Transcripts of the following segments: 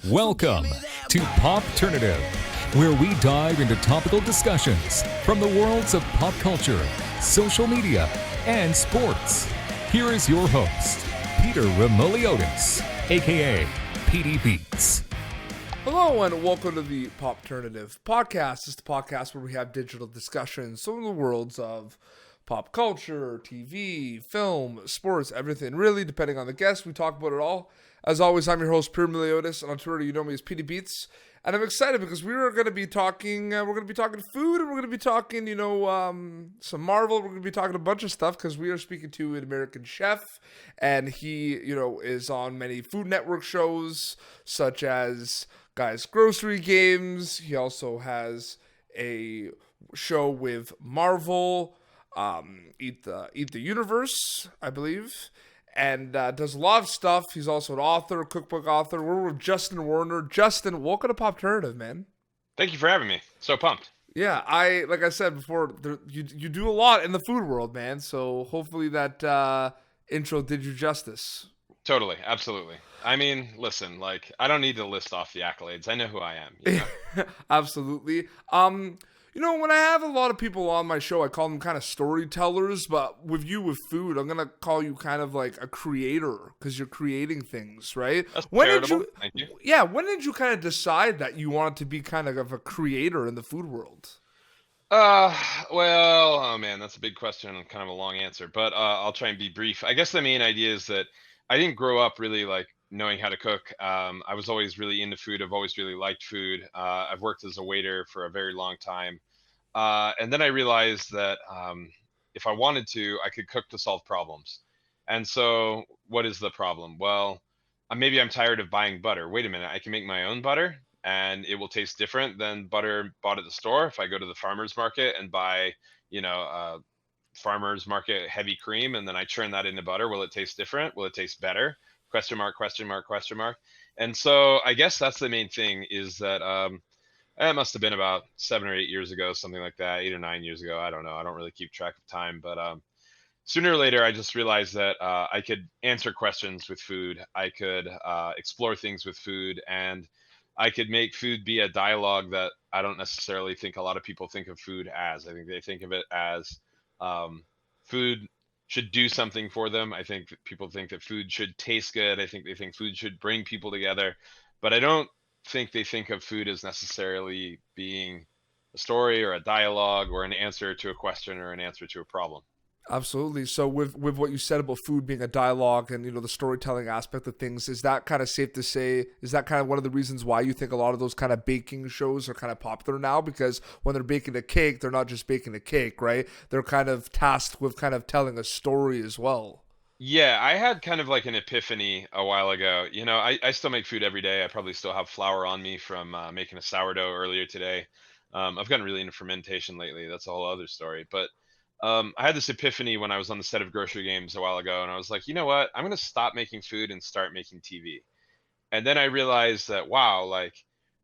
Welcome to Popternative, where we dive into topical discussions from the worlds of pop culture, social media, and sports. Here is your host, Peter Remoliotis, aka PD Beats. Hello and welcome to the Popternative podcast. It's the podcast where we have digital discussions from the worlds of pop culture, TV, film, sports, everything. Really, depending on the guest, we talk about it all. As always, I'm your host, Peter Remoliotis, and on Twitter, you know me as PD Beats. And I'm excited because we are going to be talking. We're going to be talking food, and we're going to be talking, some Marvel. We're going to be talking a bunch of stuff because we are speaking to an American chef, and he, is on many Food Network shows such as Guy's Grocery Games. He also has a show with Marvel, Eat the Universe, I believe. And does a lot of stuff. He's also an author, cookbook author. We're with Justin Warner. Justin, welcome to Popternative, man. Thank you for having me. So pumped. Yeah, like I said before, you do a lot in the food world, man. So hopefully that intro did you justice. Totally, absolutely. I mean, listen, I don't need to list off the accolades. I know who I am. You know? Absolutely. When I have a lot of people on my show, I call them kind of storytellers, but with food, I'm going to call you kind of like a creator because you're creating things, right? That's charitable. Thank you. Yeah, when did you kind of decide that you wanted to be kind of a creator in the food world? Oh man, that's a big question and kind of a long answer, but I'll try and be brief. I guess the main idea is that I didn't grow up really knowing how to cook. I was always really into food. I've always really liked food. I've worked as a waiter for a very long time. And then I realized that if I wanted to, I could cook to solve problems. And so what is the problem? Well, maybe I'm tired of buying butter. Wait a minute, I can make my own butter and it will taste different than butter bought at the store. If I go to the farmer's market and buy, farmer's market heavy cream, and then I churn that into butter, will it taste different? Will it taste better? Question mark, question mark, question mark. And so I guess that's the main thing is that it must have been about 7 or 8 years ago, something like that, 8 or 9 years ago. I don't know. I don't really keep track of time. But sooner or later, I just realized that I could answer questions with food. I could explore things with food. And I could make food be a dialogue that I don't necessarily think a lot of people think of food as. I think they think of it as food should do something for them. I think that people think that food should taste good. I think they think food should bring people together, but I don't think they think of food as necessarily being a story or a dialogue or an answer to a question or an answer to a problem. Absolutely. So with what you said about food being a dialogue and, the storytelling aspect of things, is that kind of safe to say, is that kind of one of the reasons why you think a lot of those kind of baking shows are kind of popular now? Because when they're baking a cake, they're not just baking a cake, right? They're kind of tasked with kind of telling a story as well. Yeah, I had kind of like an epiphany a while ago. I still make food every day. I probably still have flour on me from making a sourdough earlier today. I've gotten really into fermentation lately. That's a whole other story. But I had this epiphany when I was on the set of Grocery Games a while ago, and I was like, you know what? I'm going to stop making food and start making TV. And then I realized that, wow, I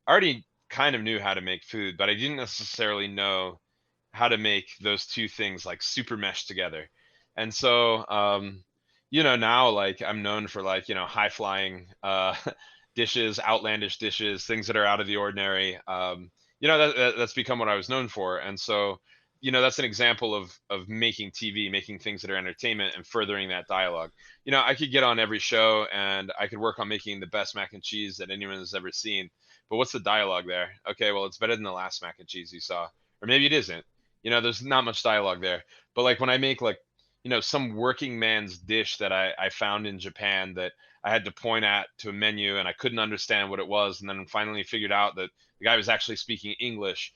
already kind of knew how to make food, but I didn't necessarily know how to make those two things super meshed together. And so, now I'm known for high flying dishes, outlandish dishes, things that are out of the ordinary. That's become what I was known for. And so, that's an example of making TV, making things that are entertainment and furthering that dialogue. I could get on every show and I could work on making the best mac and cheese that anyone has ever seen. But what's the dialogue there? Okay, well, it's better than the last mac and cheese you saw. Or maybe it isn't. There's not much dialogue there. But when I make some working man's dish that I found in Japan that I had to point at to a menu and I couldn't understand what it was. And then finally figured out that the guy was actually speaking English.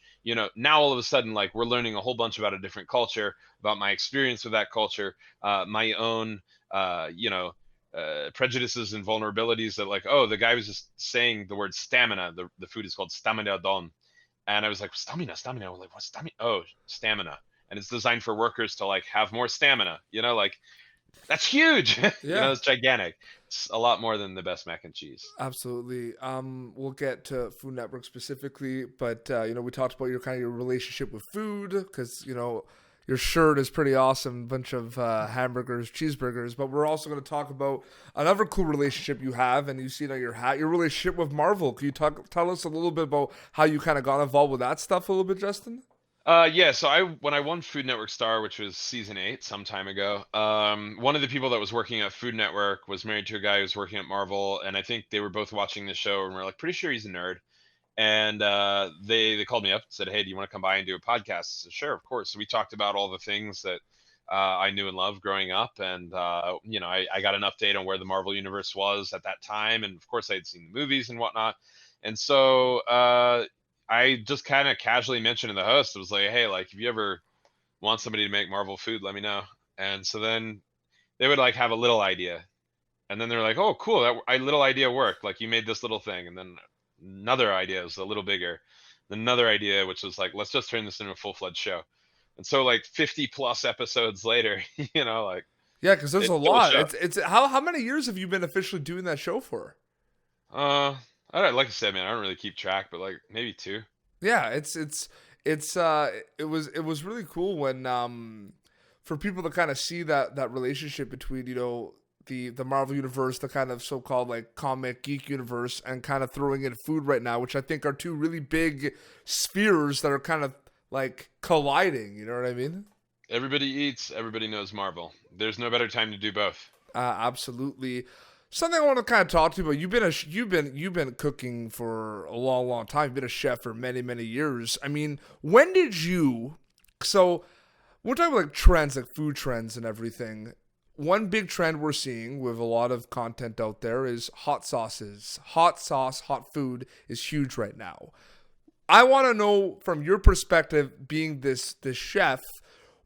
Now all of a sudden, we're learning a whole bunch about a different culture, about my experience with that culture, my own, prejudices and vulnerabilities that oh, the guy was just saying the word stamina. The food is called stamina don. And I was like, stamina. I'm like, what's stamina? Oh, stamina. And it's designed for workers to have more stamina, that's huge. Yeah. It's gigantic. It's a lot more than the best mac and cheese. Absolutely. We'll get to Food Network specifically, but we talked about your relationship with food because Your shirt is pretty awesome. Bunch of hamburgers, cheeseburgers. But we're also going to talk about another cool relationship you have, and you see it on your hat, your relationship with Marvel. Can you tell us a little bit about how you kind of got involved with that stuff a little bit, Justin? Yeah, so when I won Food Network Star, which was season 8 some time ago, one of the people that was working at Food Network was married to a guy who was working at Marvel, and I think they were both watching the show, and we're like, pretty sure he's a nerd. And they called me up and said, "Hey, do you want to come by and do a podcast?" I said, "Sure, of course." So we talked about all the things that I knew and loved growing up, and I got an update on where the Marvel universe was at that time, and of course I had seen the movies and whatnot. And so I just kind of casually mentioned to the host, it was like, "Hey, like if you ever want somebody to make Marvel food, let me know." And so then they would like have a little idea, and then they're like, "Oh, cool, that little idea worked. Like you made this little thing," and then another idea was a little bigger, another idea which was like, let's just turn this into a full-fledged show. And so like 50 plus episodes later, like Yeah, because there's a still a lot. show. It's how many years have you been officially doing that show for? I don't, like I said, man, I don't really keep track, but like maybe 2. Yeah, it was really cool when for people to kind of see that relationship between the Marvel universe, the kind of so-called like comic geek universe, and kind of throwing in food right now, which I think are two really big spheres that are kind of like colliding. You know what I mean? Everybody eats, everybody knows Marvel. There's no better time to do both. Absolutely. Something I want to kind of talk to you about. You've been cooking for a long, long time. You've been a chef for many, many years. I mean, when did you? So we're talking about like trends, like food trends and everything. One big trend we're seeing with a lot of content out there is hot sauces. Hot sauce, hot food is huge right now. I want to know from your perspective, being this chef,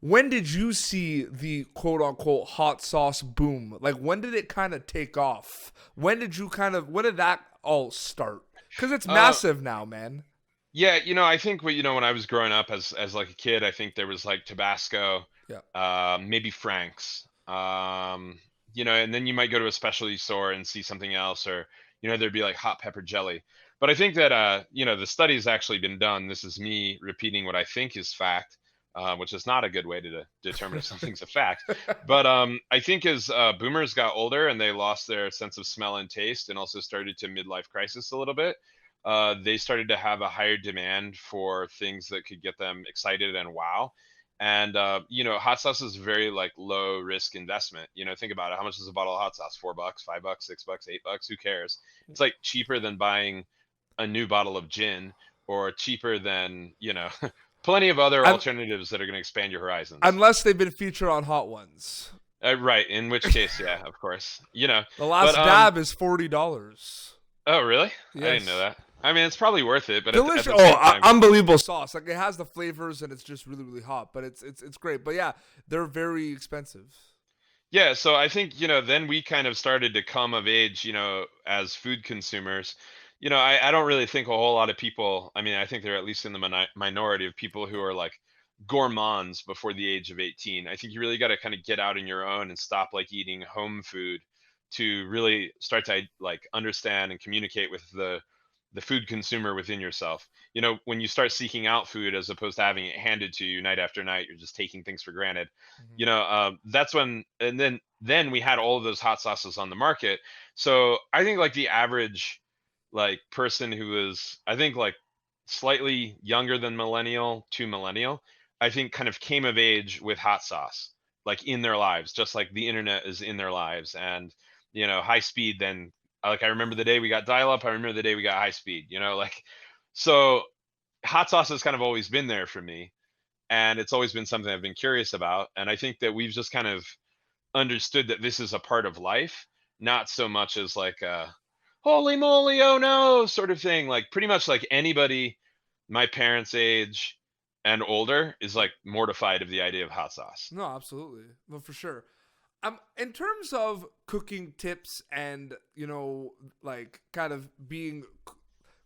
when did you see the quote unquote hot sauce boom? Like when did it kind of take off? When did that all start? Because it's massive now, man. Yeah, I think when I was growing up as like a kid, I think there was like Tabasco, Yeah. maybe Frank's, and then you might go to a specialty store and see something else, or there'd be like hot pepper jelly. But I think that the study's actually been done. This is me repeating what I think is fact, which is not a good way to determine if something's a fact. But I think as boomers got older and they lost their sense of smell and taste, and also started to midlife crisis a little bit, they started to have a higher demand for things that could get them excited and wow. And hot sauce is very like low risk investment. Think about it. How much is a bottle of hot sauce? $4, $5, $6, $8? Who cares? It's like cheaper than buying a new bottle of gin, or cheaper than plenty of other alternatives that are going to expand your horizons. Unless they've been featured on Hot Ones. Right. In which case, yeah, of course. The last dab is $40. Oh, really? Yes. I didn't know that. I mean, it's probably worth it, but delicious. At the same time, unbelievable sauce. Like it has the flavors and it's just really, really hot. But it's great. But yeah, they're very expensive. Yeah, so I think then we kind of started to come of age, as food consumers. I don't really think a whole lot of people. I mean, I think they're at least in the minority of people who are like gourmands before the age of 18. I think you really got to kind of get out on your own and stop like eating home food to really start to like understand and communicate with the food consumer within yourself. When you start seeking out food as opposed to having it handed to you night after night, you're just taking things for granted. That's when, and then we had all of those hot sauces on the market. So I think like the average like person who is, I think like slightly younger than millennial to millennial, I think kind of came of age with hot sauce, like in their lives, just like the internet is in their lives. And high speed, then like I remember the day we got dial up, I remember the day we got high speed, so hot sauce has kind of always been there for me, and it's always been something I've been curious about. And I think that we've just kind of understood that this is a part of life, not so much as like a holy moly, oh no sort of thing. Like pretty much like anybody my parents' age and older is like mortified of the idea of hot sauce. No, absolutely. Well, for sure. In terms of cooking tips and, like kind of being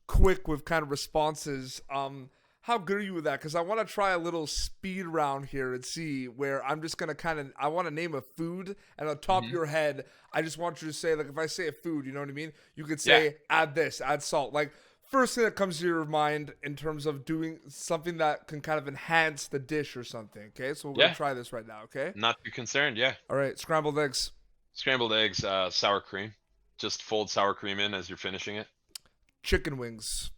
quick with kind of responses, how good are you with that? Because I want to try a little speed round here and see where I'm just going to I want to name a food, and on top of your head, I just want you to say, like, if I say a food, you know what I mean? You could say, add this, add salt. Like, first thing that comes to your mind in terms of doing something that can kind of enhance the dish or something. Okay, so we're gonna Yeah, try this right now. Okay. not too concerned. Yeah, All right. Scrambled eggs, scrambled eggs, sour cream. Just fold sour cream in as you're finishing it. chicken wings,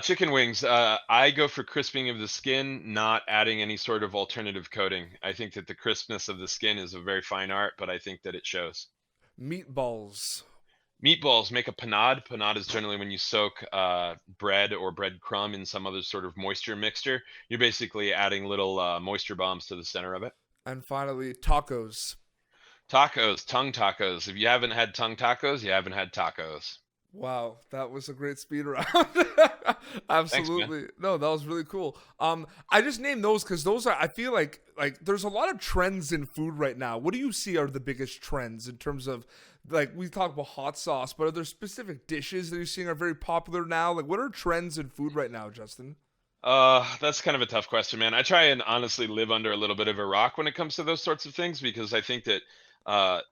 Chicken wings. I go for crisping of the skin, not adding any sort of alternative coating. I think that the crispness of the skin is a very fine art, but I think that it shows. meatballs, Meatballs, make a panade. Panade is generally when you soak bread or breadcrumb in some other sort of moisture mixture. You're basically adding little moisture bombs to the center of it. and finally tacos. Tacos, tongue tacos. If you haven't had tongue tacos, you haven't had tacos. Wow, that was a great speed round. Thanks, man. Absolutely. No, that was really cool. I just named those because those are I feel like there's a lot of trends in food right now. What do you see are the biggest trends in terms of like we talk about hot sauce, but are there specific dishes that you're seeing are very popular now? Like what are trends in food right now, Justin? That's kind of a tough question, man. I try and honestly live under a little bit of a rock when it comes to those sorts of things because I think that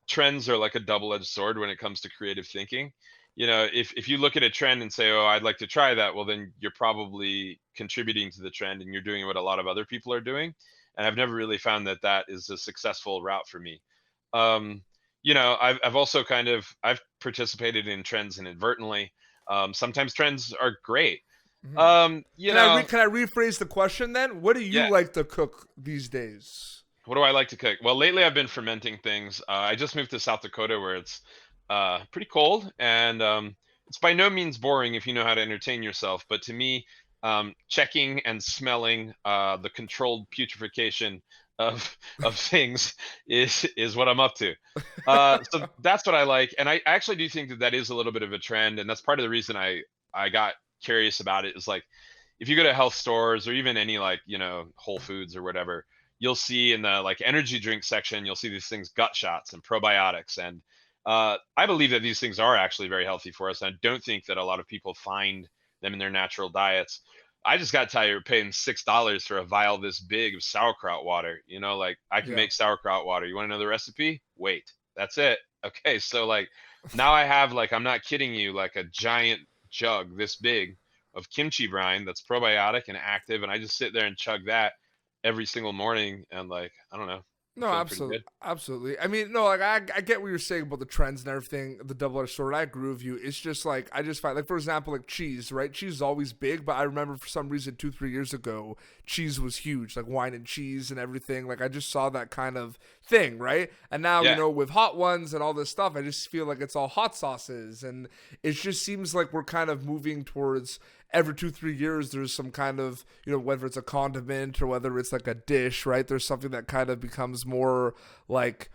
trends are like a double-edged sword when it comes to creative thinking. If you look at a trend and say, "Oh, I'd like to try that," well, then you're probably contributing to the trend and you're doing what a lot of other people are doing. And I've never really found that that is a successful route for me. I've also I've participated in trends inadvertently. Sometimes trends are great. Mhm. Um, you know, Can I rephrase the question then? What do you yeah. like to cook these days? What do I like to cook? Well, lately I've been fermenting things. I just moved to South Dakota where it's pretty cold, and it's by no means boring if you know how to entertain yourself. But to me, checking and smelling the controlled putrefaction of of things is what I'm up to. So that's what I like, and I actually do think that that is a little bit of a trend, and that's part of the reason I got curious about it. Is like if you go to health stores or even any like Whole Foods or whatever, you'll see in the like energy drink section, you'll see these things, gut shots and probiotics. And I believe that these things are actually very healthy for us. And I don't think that a lot of people find them in their natural diets. I just got tired of paying $6 for a vial this big of sauerkraut water. Like I can Yeah. make sauerkraut water. You want to know the recipe? Wait, that's it. Okay, so like now I have like I'm not kidding you, like a giant jug this big of kimchi brine that's probiotic and active, and I just sit there and chug that every single morning, and like I don't know, I'm No, feeling pretty absolutely, good. absolutely. I mean, no, like I get what you're saying about the trends and everything, the double-edged sword. I agree with you. It's just like I just find, like for example, like cheese, right? Cheese is always big, but I remember for some reason 2-3 years ago, cheese was huge, like wine and cheese and everything. Like I just saw that kind of thing, right? And now Yeah, with hot ones and all this stuff, I just feel like it's all hot sauces, and it just seems like we're kind of moving towards every 2-3 years there's some kind of whether it's a condiment or whether it's like a dish, right? There's something that kind of becomes more like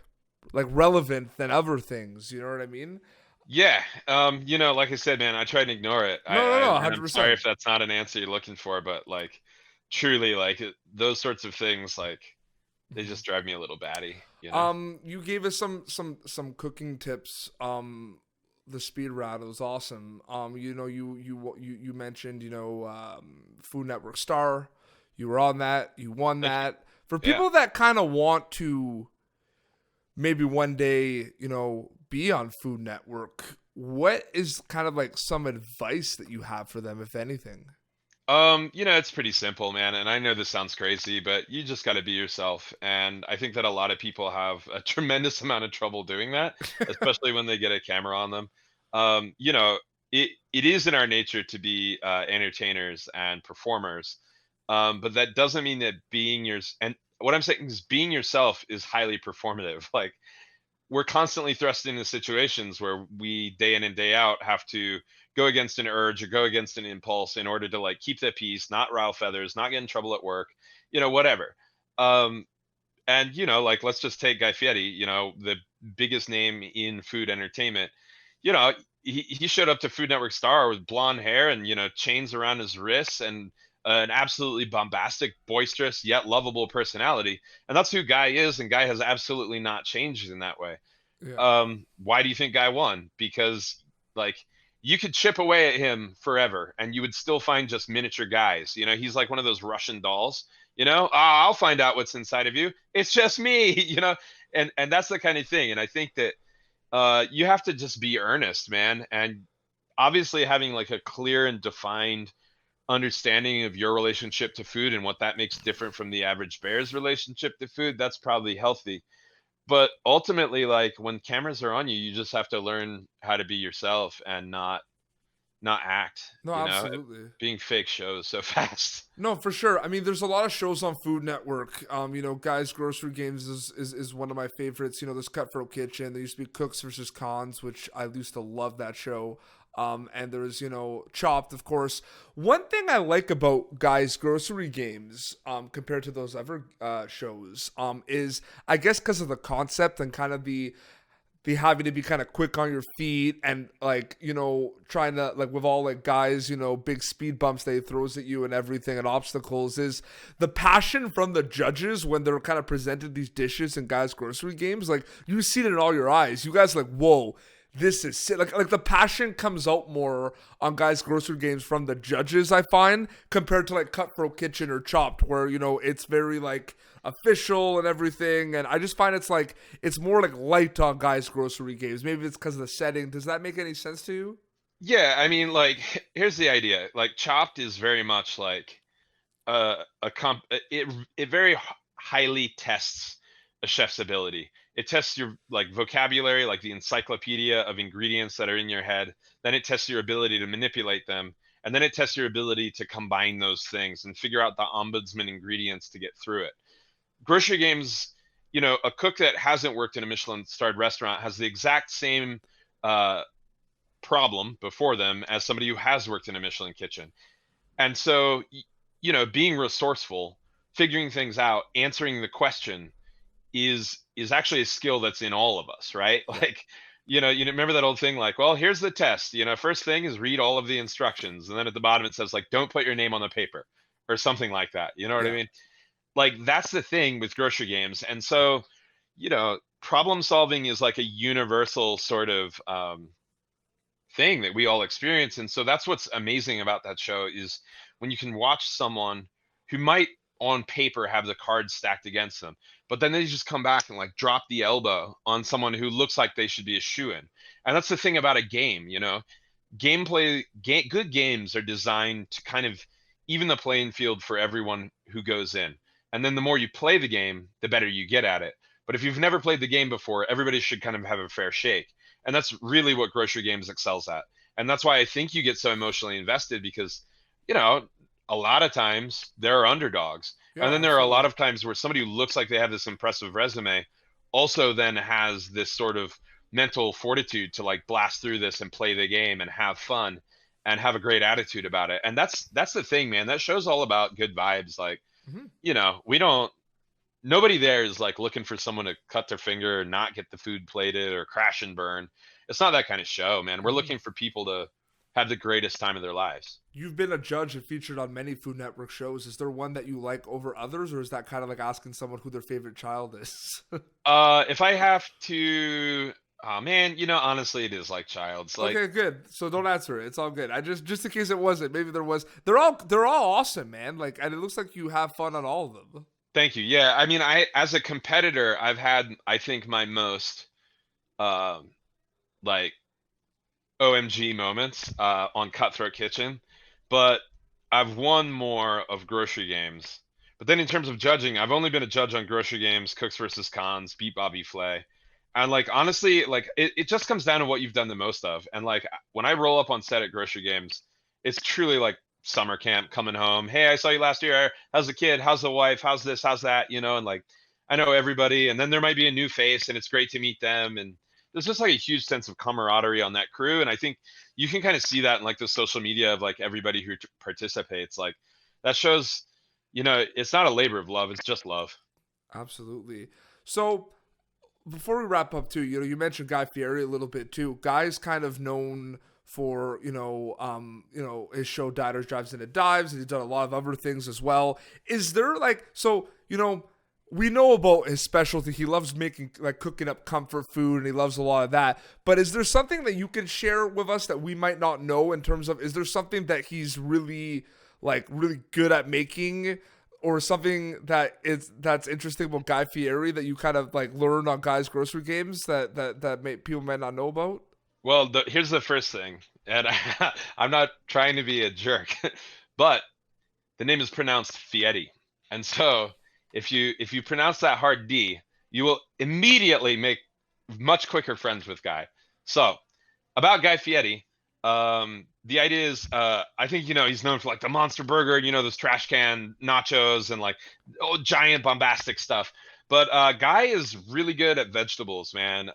relevant than other things, you know what I mean? yeah. Like I said, man, I try and ignore it. No, no, no, And I'm sorry 100%. if that's not an answer you're looking for, but like truly, like those sorts of things, like they just drive me a little batty. You gave us some cooking tips. The speed round, it was awesome. You mentioned Food Network Star. You were on that. You won Thank you. that. For Yeah. people that kind of want to maybe one day be on Food Network, what is kind of like some advice that you have for them, if anything? It's pretty simple, man. And I know this sounds crazy, but you just got to be yourself. And I think that a lot of people have a tremendous amount of trouble doing that, especially when they get a camera on them. It is in our nature to be entertainers and performers. But that doesn't mean that and what I'm saying is being yourself is highly performative. Like we're constantly thrust into situations where we day in and day out have to go against an urge or go against an impulse in order to like keep the peace, not rile feathers, not get in trouble at work, whatever. um and like let's just take Guy Fieri, the biggest name in food entertainment. you know he showed up to Food Network Star with blonde hair and chains around his wrists and an absolutely bombastic, boisterous yet lovable personality, and that's who Guy is, and Guy has absolutely not changed in that way. Yeah. Why do you think Guy won? Because like you could chip away at him forever and you would still find just miniature guys. He's like one of those Russian dolls. I'll find out what's inside of you. It's just me. And that's the kind of thing. And I think that you have to just be earnest, man. And obviously having like a clear and defined understanding of your relationship to food and what that makes different from the average bear's relationship to food, that's probably healthy. But ultimately, like when cameras are on you, you just have to learn how to be yourself and not act, No, you know? absolutely. Being fake shows so fast. No, for sure. I mean, there's a lot of shows on Food Network. Guys Grocery Games is one of my favorites. There's Cutthroat Kitchen. There used to be Cooks versus Cons, which I used to love that show. And there's, Chopped, of course. One thing I like about Guys Grocery Games, compared to those other shows, is I guess because of the concept and kind of the having to be kind of quick on your feet and like trying to like with all like guys big speed bumps they throws at you and everything and obstacles, is the passion from the judges when they're kind of presented these dishes in Guys Grocery Games. Like you see it in all your eyes. You guys are like, whoa, this is sick. Like the passion comes out more on Guys Grocery Games from the judges, I find, compared to like Cutthroat Kitchen or Chopped, where it's very like official and everything. And I just find it's more like light on Guys Grocery Games. Maybe it's because of the setting. Does that make any sense to you? Yeah, I mean, like, here's the idea. Like, Chopped is very much like it very highly tests a chef's ability. It tests your like vocabulary, like the encyclopedia of ingredients that are in your head. Then it tests your ability to manipulate them, and then it tests your ability to combine those things and figure out the ombudsman ingredients to get through it. Grocery Games, a cook that hasn't worked in a Michelin-starred restaurant has the exact same uh, problem before them as somebody who has worked in a Michelin kitchen. And so, being resourceful, figuring things out, answering the question is actually a skill that's in all of us, right? Yeah. Like, you remember that old thing like, well, here's the test. First thing is read all of the instructions, and then at the bottom it says like, don't put your name on the paper or something like that. You know what I Yeah. mean? Like that's the thing with Grocery Games. And so, problem solving is like a universal sort of thing that we all experience. And so that's what's amazing about that show is when you can watch someone who might on paper have the cards stacked against them, but then they just come back and like drop the elbow on someone who looks like they should be a shoo-in. And that's the thing about a game, good games are designed to kind of even the playing field for everyone who goes in. And then the more you play the game, the better you get at it. But if you've never played the game before, everybody should kind of have a fair shake. And that's really what Grocery Games excels at. And that's why I think you get so emotionally invested because, a lot of times there are underdogs. Yeah, And then there are a lot absolutely. of times where somebody who looks like they have this impressive resume also then has this sort of mental fortitude to like blast through this and play the game and have fun and have a great attitude about it. And that's the thing, man. That show's all about good vibes. Like, Mhm. we don't nobody there is like looking for someone to cut their finger or not get the food plated or crash and burn. It's not that kind of show, man. We're Mhm. looking for people to have the greatest time of their lives. You've been a judge and featured on many Food Network shows. Is there one that you like over others, or is that kind of like asking someone who their favorite child is? If I have to, oh man, honestly, it is like Child's. Like, Okay, good. So don't answer it. It's all good. I just in case it wasn't. Maybe there was. They're all awesome, man. Like, and it looks like you have fun on all of them. thank you. Yeah, I mean, I as a competitor, I've had I think my most um like OMG moments on Cutthroat Kitchen, but I've won more of Grocery Games. But then in terms of judging, I've only been a judge on Grocery Games, Cooks versus Cons, Beat Bobby Flay. And like honestly, like it just comes down to what you've done the most of. And like when I roll up on set at Grocery Games, it's truly like summer camp coming home. Hey, I saw you last year. How's the kid? How's the wife? How's this? How's that? And like I know everybody. And then there might be a new face and it's great to meet them. And there's just like a huge sense of camaraderie on that crew. And I think you can kind of see that in like the social media of like everybody who participates. Like that shows, it's not a labor of love, it's just love. Absolutely. So before we wrap up too, you mentioned Guy Fieri a little bit too. Guy's kind of known for his show Diners, Drives, and Dives, and he's done a lot of other things as well. Is there like we know about his specialty. He loves making like cooking up comfort food, and he loves a lot of that. But is there something that you can share with us that we might not know in terms of? Is there something that he's really good at making? Or something that's interesting about Guy Fieri that you kind of like learned on Guy's Grocery Games that people might not know about? Well, here's the first thing, and I'm not trying to be a jerk, but the name is pronounced Fieri, and so if you pronounce that hard D, you will immediately make much quicker friends with Guy. So about Guy Fieri, the idea is, I think he's known for like the Monster Burger, those trash can nachos and like giant bombastic stuff. But Guy is really good at vegetables, man.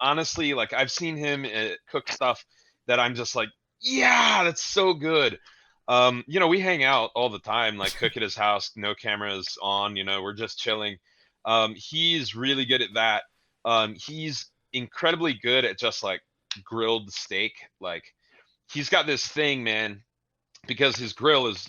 Honestly, like I've seen him cook stuff that I'm just like, yeah, that's so good. We hang out all the time, like cook at his house, no cameras on, we're just chilling. He's really good at that. He's incredibly good at just like grilled steak. Like he's got this thing, man, because his grill is,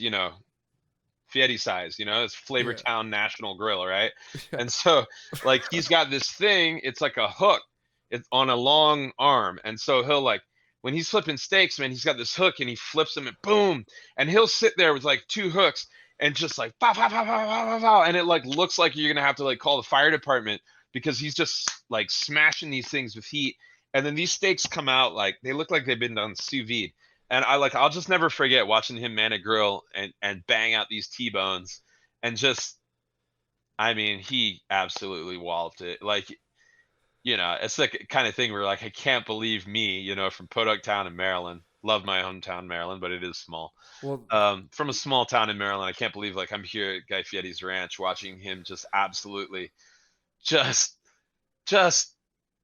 Fieri size, it's Flavor Yeah. Town National Grill, right? Yeah. And so like he's got this thing, it's like a hook, it's on a long arm. And so he'll like when he's flipping steaks, man, he's got this hook and he flips them and boom. And he'll sit there with like two hooks and just like pow, pow, pow, pow, pow, pow, pow, and it like looks like you're gonna have to like call the fire department because he's just like smashing these things with heat. And then these steaks come out like they look like they've been done sous vide. And I'll just never forget watching him man a grill and bang out these T-bones and just, I mean, he absolutely walloped it. Like, it's the kind of thing where like, I can't believe me, from Podunk Town in Maryland. Love my hometown, Maryland, but it is small. Well, From a small town in Maryland, I can't believe like I'm here at Guy Fieri's ranch watching him just absolutely just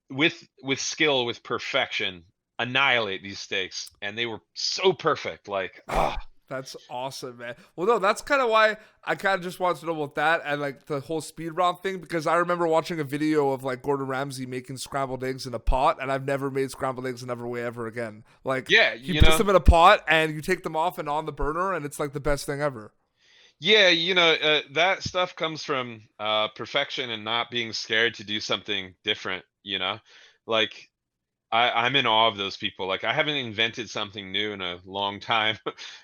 with skill, with perfection, annihilate these steaks, and they were so perfect. Like, that's awesome, man. Well, no, that's kind of why I kind of just wanted to know about that and like the whole speed round thing, because I remember watching a video of like Gordon Ramsay making scrambled eggs in a pot, and I've never made scrambled eggs in every way ever again. Like, yeah, he puts them in a pot and you take them off and on the burner, and it's like the best thing ever. Yeah, that stuff comes from perfection and not being scared to do something different. Like I'm in awe of those people. Like I haven't invented something new in a long time.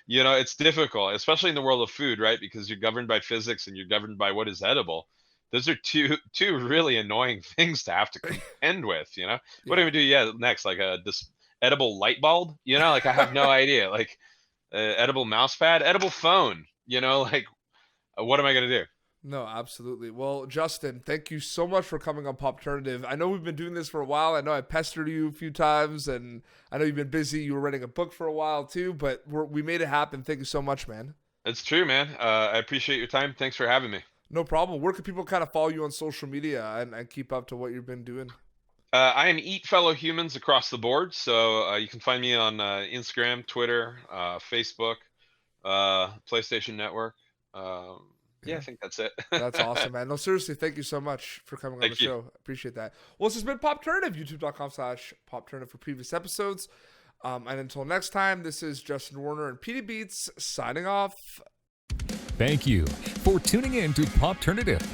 It's difficult, especially in the world of food, right? Because you're governed by physics and you're governed by what is edible. Those are two really annoying things to have to contend with. What do we do? Next, like this edible light bulb. Like I have no idea. Like edible mouse pad, edible phone. Like what am I gonna do? No, absolutely. Well, Justin, thank you so much for coming on Popternative. I know we've been doing this for a while. I know I pestered you a few times, and I know you've been busy. You were writing a book for a while too, but we made it happen. Thank you so much, man. It's true, man. I appreciate your time. Thanks for having me. No problem. Where can people kind of follow you on social media and keep up to what you've been doing? I am Eat Fellow Humans across the board. So you can find me on Instagram, Twitter, Facebook, PlayStation Network. Yeah, I think that's it. That's awesome, man. No, seriously, thank you so much for coming on the show. Appreciate that. Well, this has been Popternative, youtube.com/Popternative for previous episodes. And until next time, this is Justin Warner and PD Beats signing off. Thank you for tuning in to Popternative.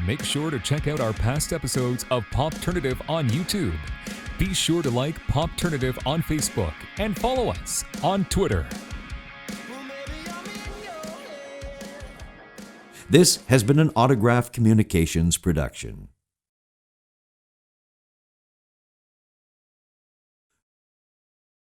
Make sure to check out our past episodes of Popternative on YouTube. Be sure to like Popternative on Facebook and follow us on Twitter. This has been an Autograph Communications production.